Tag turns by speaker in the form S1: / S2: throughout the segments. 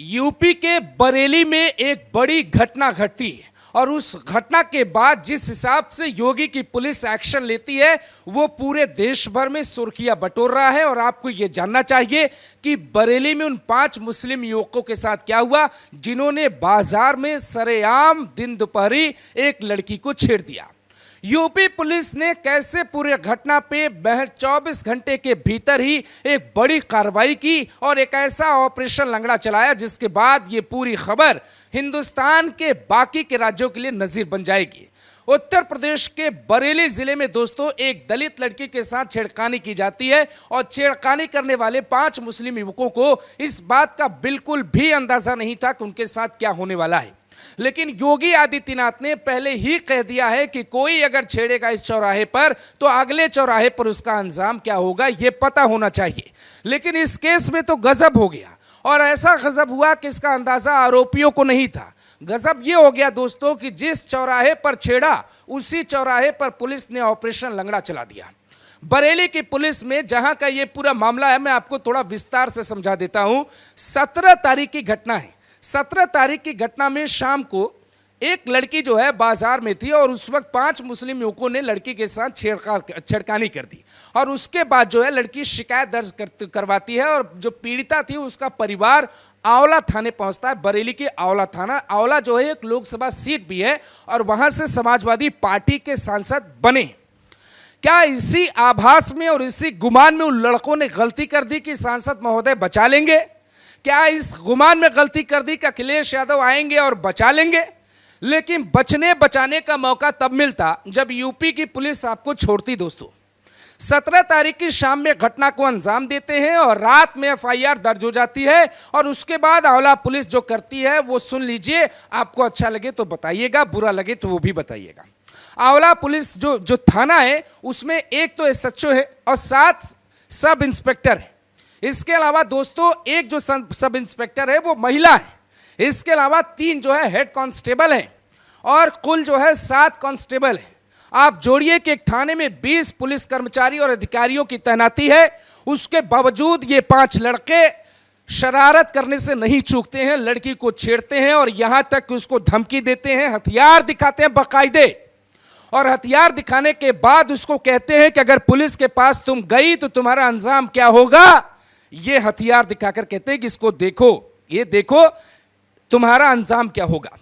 S1: UP के बरेली में एक बड़ी घटना घटती है और उस घटना के बाद जिस हिसाब से योगी की पुलिस एक्शन लेती है वो पूरे देश भर में सुर्खियां बटोर रहा है। और आपको ये जानना चाहिए कि बरेली में उन 5 मुस्लिम युवकों के साथ क्या हुआ जिन्होंने बाजार में सरेआम दिन दोपहरी एक लड़की को छेड़ दिया। यूपी पुलिस ने कैसे पूरे घटना पे 24 घंटे के भीतर ही एक बड़ी कार्रवाई की और एक ऐसा ऑपरेशन लंगड़ा चलाया जिसके बाद ये पूरी खबर हिंदुस्तान के बाकी के राज्यों के लिए नजीर बन जाएगी। उत्तर प्रदेश के बरेली जिले में दोस्तों एक दलित लड़की के साथ छेड़खानी की जाती है और छेड़खानी करने वाले 5 मुस्लिम युवकों को इस बात का बिल्कुल भी अंदाजा नहीं था कि उनके साथ क्या होने वाला है। लेकिन योगी आदित्यनाथ ने पहले ही कह दिया है कि कोई अगर छेड़ेगा इस चौराहे पर तो अगले चौराहे पर उसका अंजाम क्या होगा यह पता होना चाहिए। लेकिन इस केस में तो गजब हो गया और ऐसा गजब हुआ कि इसका अंदाजा आरोपियों को नहीं था। गजब यह हो गया दोस्तों कि जिस चौराहे पर छेड़ा उसी चौराहे पर पुलिस ने ऑपरेशन लंगड़ा चला दिया। बरेली की पुलिस में जहां का यह पूरा मामला है मैं आपको थोड़ा विस्तार से समझा देता हूं। 17 तारीख की घटना है। 17 तारीख की घटना में शाम को एक लड़की जो है बाजार में थी और उस वक्त 5 मुस्लिम युवकों ने लड़की के साथ छेड़खानी कर दी और उसके बाद जो है लड़की शिकायत दर्ज करवाती है और जो पीड़िता थी उसका परिवार आंवला थाने पहुंचता है। बरेली की आंवला थाना, आंवला जो है एक लोकसभा सीट भी है और वहां से समाजवादी पार्टी के सांसद बने। क्या इसी आभास में और इसी गुमान में उन लड़कों ने गलती कर दी कि सांसद महोदय बचा लेंगे? क्या इस गुमान में गलती कर दी कि अखिलेश यादव आएंगे और बचा लेंगे? लेकिन बचने बचाने का मौका तब मिलता जब यूपी की पुलिस आपको छोड़ती। दोस्तों 17 तारीख की शाम में घटना को अंजाम देते हैं और रात में एफआईआर दर्ज हो जाती है और उसके बाद आंवला पुलिस जो करती है वो सुन लीजिए। आपको अच्छा लगे तो बताइएगा, बुरा लगे तो वो भी बताइएगा। आंवला पुलिस जो थाना है उसमें एक तो एसएचओ है और 7 सब इंस्पेक्टर है। इसके अलावा दोस्तों एक जो सब इंस्पेक्टर है वो महिला है। इसके अलावा 3 जो है हेड कांस्टेबल हैं और कुल जो है 7 कांस्टेबल हैं। आप जोड़िए कि एक थाने में 20 पुलिस कर्मचारी और अधिकारियों की तैनाती है। उसके बावजूद ये 5 लड़के शरारत करने से नहीं चूकते हैं, लड़की को छेड़ते हैं और यहां तक कि उसको धमकी देते हैं, हथियार दिखाते हैं बाकायदे। और हथियार दिखाने के बाद उसको कहते हैं कि अगर पुलिस के पास तुम गई तो तुम्हारा अंजाम क्या होगा। ये हथियार दिखाकर कहते हैं कि इसको देखो, ये देखो तुम्हारा अंजाम क्या होगा।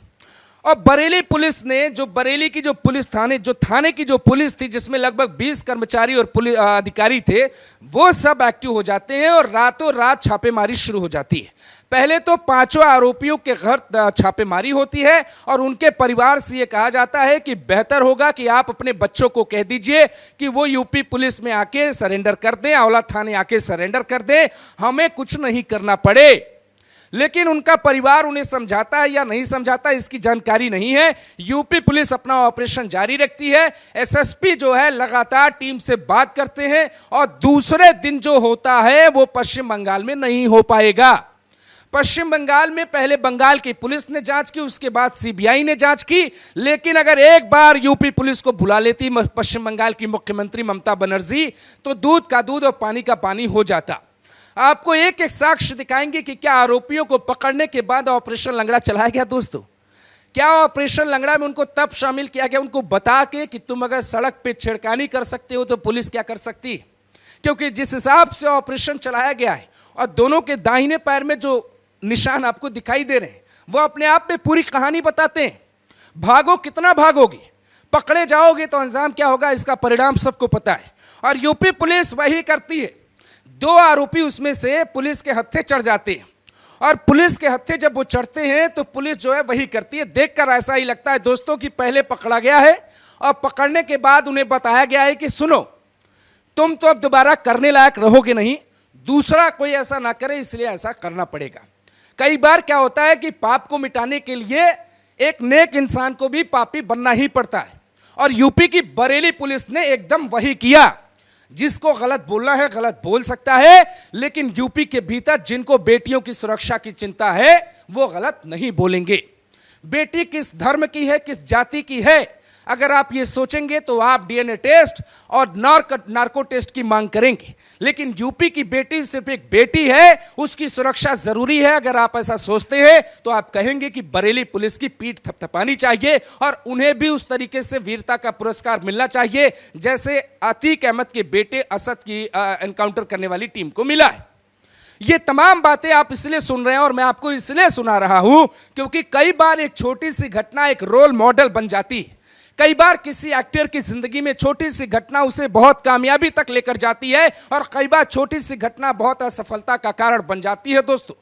S1: और बरेली पुलिस ने जो बरेली की जो पुलिस थाने की जो पुलिस थी जिसमें लगभग 20 कर्मचारी और पुलिस अधिकारी थे वो सब एक्टिव हो जाते हैं और रातों रात छापेमारी शुरू हो जाती है। पहले तो 5 आरोपियों के घर छापेमारी होती है और उनके परिवार से ये कहा जाता है कि बेहतर होगा कि आप अपने बच्चों को कह दीजिए कि वो यूपी पुलिस में आके सरेंडर कर दें, आंवला थाने आके सरेंडर कर दें, हमें कुछ नहीं करना पड़े। लेकिन उनका परिवार उन्हें समझाता है या नहीं समझाता इसकी जानकारी नहीं है। यूपी पुलिस अपना ऑपरेशन जारी रखती है। एसएसपी जो है लगातार टीम से बात करते हैं और दूसरे दिन जो होता है वो पश्चिम बंगाल में नहीं हो पाएगा। पश्चिम बंगाल में पहले बंगाल की पुलिस ने जांच की, उसके बाद सीबीआई ने जांच की। लेकिन अगर एक बार यूपी पुलिस को बुला लेती पश्चिम बंगाल की मुख्यमंत्री ममता बनर्जी तो दूध का दूध और पानी का पानी हो जाता। आपको एक एक साक्ष्य दिखाएंगे कि क्या आरोपियों को पकड़ने के बाद ऑपरेशन लंगड़ा चलाया गया। दोस्तों क्या ऑपरेशन लंगड़ा में उनको तब शामिल किया गया उनको बता के कि तुम अगर सड़क पे छेड़खानी कर सकते हो तो पुलिस क्या कर सकती है। क्योंकि जिस हिसाब से ऑपरेशन चलाया गया है और दोनों के दाहिने पैर में जो निशान आपको दिखाई दे रहे हैं वो अपने आप में पूरी कहानी बताते हैं। भागो कितना भागोगे, पकड़े जाओगे तो अंजाम क्या होगा इसका परिणाम सबको पता है। और यूपी पुलिस वही करती है। 2 आरोपी उसमें से पुलिस के हत्थे चढ़ जाते हैं और पुलिस के हत्थे जब वो चढ़ते हैं तो पुलिस जो है वही करती है। देखकर ऐसा ही लगता है दोस्तों कि पहले पकड़ा गया है और पकड़ने के बाद उन्हें बताया गया है कि सुनो तुम तो अब दोबारा करने लायक रहोगे नहीं, दूसरा कोई ऐसा ना करे इसलिए ऐसा करना पड़ेगा। कई बार क्या होता है कि पाप को मिटाने के लिए एक नेक इंसान को भी पापी बनना ही पड़ता है और यूपी की बरेली पुलिस ने एकदम वही किया। जिसको गलत बोलना है गलत बोल सकता है, लेकिन यूपी के भीतर जिनको बेटियों की सुरक्षा की चिंता है वो गलत नहीं बोलेंगे। बेटी किस धर्म की है, किस जाति की है, अगर आप ये सोचेंगे तो आप डीएनए टेस्ट और नार्को टेस्ट की मांग करेंगे, लेकिन यूपी की बेटी सिर्फ एक बेटी है, उसकी सुरक्षा जरूरी है। अगर आप ऐसा सोचते हैं तो आप कहेंगे कि बरेली पुलिस की पीठ थपथपानी चाहिए और उन्हें भी उस तरीके से वीरता का पुरस्कार मिलना चाहिए जैसे अतीक अहमद के बेटे असद की एनकाउंटर करने वाली टीम को मिला है। ये तमाम बातें आप इसलिए सुन रहे हैं और मैं आपको इसलिए सुना रहा हूं क्योंकि कई बार एक छोटी सी घटना एक रोल मॉडल बन जाती है। कई बार किसी एक्टर की जिंदगी में छोटी सी घटना उसे बहुत कामयाबी तक लेकर जाती है और कई बार छोटी सी घटना बहुत असफलता का कारण बन जाती है। दोस्तों,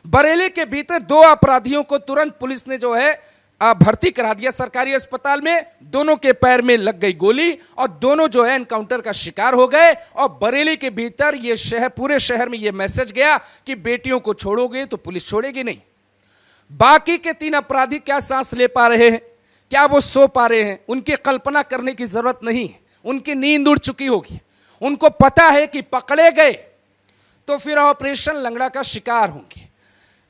S1: बरेली के भीतर 2 अपराधियों को तुरंत पुलिस ने जो है भर्ती करा दिया सरकारी अस्पताल में। दोनों के पैर में लग गई गोली और दोनों जो है एनकाउंटर का शिकार हो गए। और बरेली के भीतर ये शहर, पूरे शहर में ये मैसेज गया कि बेटियों को छोड़ोगे तो पुलिस छोड़ेगी नहीं। बाकी के 3 अपराधी क्या सांस ले पा रहे हैं, क्या वो सो पा रहे हैं? उनकी कल्पना करने की जरूरत नहीं, उनकी नींद उड़ चुकी होगी। उनको पता है कि पकड़े गए तो फिर ऑपरेशन लंगड़ा का शिकार होंगे।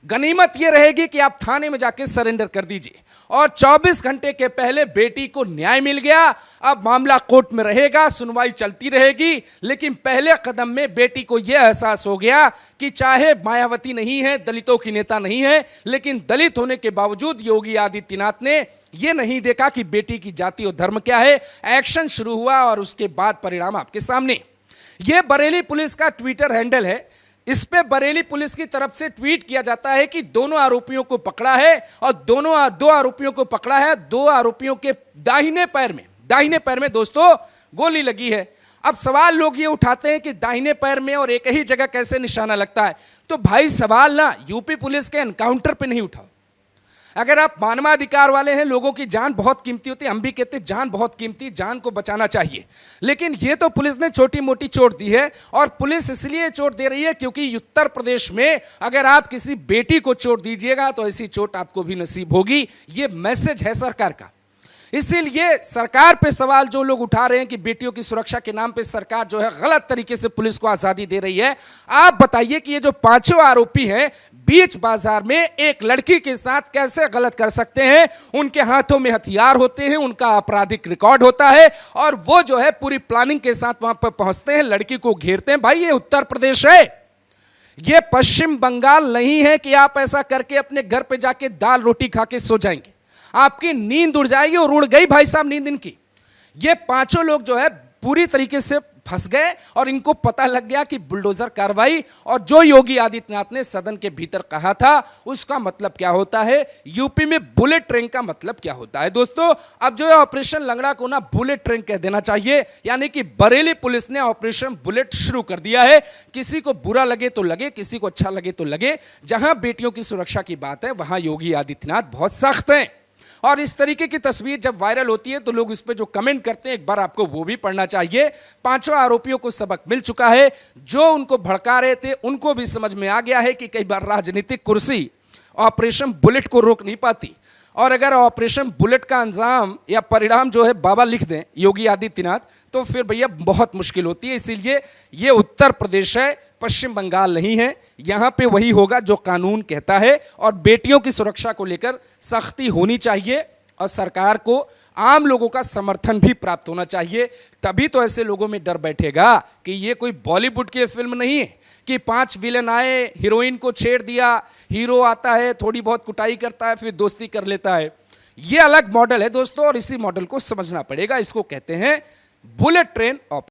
S1: गनीमत यह रहेगी कि आप थाने में जाके सरेंडर कर दीजिए और 24 घंटे के पहले बेटी को न्याय मिल गया। अब मामला कोर्ट में रहेगा, सुनवाई चलती रहेगी, लेकिन पहले कदम में बेटी को यह एहसास हो गया कि चाहे मायावती नहीं है, दलितों की नेता नहीं है, लेकिन दलित होने के बावजूद योगी आदित्यनाथ ने यह नहीं देखा कि बेटी की जाति और धर्म क्या है। एक्शन शुरू हुआ और उसके बाद परिणाम आपके सामने। यह बरेली पुलिस का ट्विटर हैंडल है। इस पे बरेली पुलिस की तरफ से ट्वीट किया जाता है कि दोनों आरोपियों को पकड़ा है और दो आरोपियों को पकड़ा है। 2 आरोपियों के दाहिने पैर में दोस्तों गोली लगी है। अब सवाल लोग ये उठाते हैं कि दाहिने पैर में और एक ही जगह कैसे निशाना लगता है। तो भाई सवाल ना यूपी पुलिस के एनकाउंटर पे नहीं उठाओ। अगर आप मानवाधिकार वाले हैं, लोगों की जान बहुत कीमती होती है, हम भी कहते हैं जान बहुत कीमती, जान को बचाना चाहिए, लेकिन ये तो पुलिस ने छोटी मोटी चोट दी है। और पुलिस इसलिए चोट दे रही है क्योंकि उत्तर प्रदेश में अगर आप किसी बेटी को चोट दीजिएगा तो ऐसी चोट आपको भी नसीब होगी। ये मैसेज है सरकार का। इसीलिए सरकार पे सवाल जो लोग उठा रहे हैं कि बेटियों की सुरक्षा के नाम पे सरकार जो है गलत तरीके से पुलिस को आजादी दे रही है। आप बताइए कि ये जो 5 आरोपी हैं बीच बाजार में एक लड़की के साथ कैसे गलत कर सकते हैं? उनके हाथों में हथियार होते हैं, उनका आपराधिक रिकॉर्ड होता है और वो जो है पूरी प्लानिंग के साथ वहां पर पहुंचते हैं, लड़की को घेरते हैं। भाई ये उत्तर प्रदेश है, ये पश्चिम बंगाल नहीं है कि आप ऐसा करके अपने घर पे जाके दाल रोटी खा के सो जाएंगे। आपकी नींद उड़ जाएगी और उड़ गई भाई साहब नींद इनकी। ये 5 लोग जो है पूरी तरीके से फंस गए और इनको पता लग गया कि बुलडोजर कार्रवाई और जो योगी आदित्यनाथ ने सदन के भीतर कहा था उसका मतलब क्या होता है, यूपी में बुलेट ट्रेन का मतलब क्या होता है। दोस्तों, अब जो है ऑपरेशन लंगड़ा को ना बुलेट ट्रेन कह देना चाहिए, यानी कि बरेली पुलिस ने ऑपरेशन बुलेट शुरू कर दिया है। किसी को बुरा लगे तो लगे, किसी को अच्छा लगे तो लगे, जहां बेटियों की सुरक्षा की बात है वहां योगी आदित्यनाथ बहुत सख्त हैं। और इस तरीके की तस्वीर जब वायरल होती है तो लोग इस पे जो कमेंट करते हैं एक बार आपको वो भी पढ़ना चाहिए। 5 आरोपियों को सबक मिल चुका है। जो उनको भड़का रहे थे उनको भी समझ में आ गया है कि कई बार राजनीतिक कुर्सी ऑपरेशन बुलेट को रोक नहीं पाती। और अगर ऑपरेशन बुलेट का अंजाम या परिणाम जो है बाबा लिख दें योगी आदित्यनाथ तो फिर भैया बहुत मुश्किल होती है। इसीलिए ये उत्तर प्रदेश है, पश्चिम बंगाल नहीं है। यहाँ पे वही होगा जो कानून कहता है और बेटियों की सुरक्षा को लेकर सख्ती होनी चाहिए और सरकार को आम लोगों का समर्थन भी प्राप्त होना चाहिए। तभी तो ऐसे लोगों में डर बैठेगा कि ये कोई बॉलीवुड की फिल्म नहीं है कि 5 विलेन आए, हीरोइन को छेड़ दिया, हीरो आता है, थोड़ी बहुत कुटाई करता है, फिर दोस्ती कर लेता है। ये अलग मॉडल है दोस्तों और इसी मॉडल को समझना पड़ेगा। इसको कहते हैं बुलेट ट्रेन ऑपरेशन।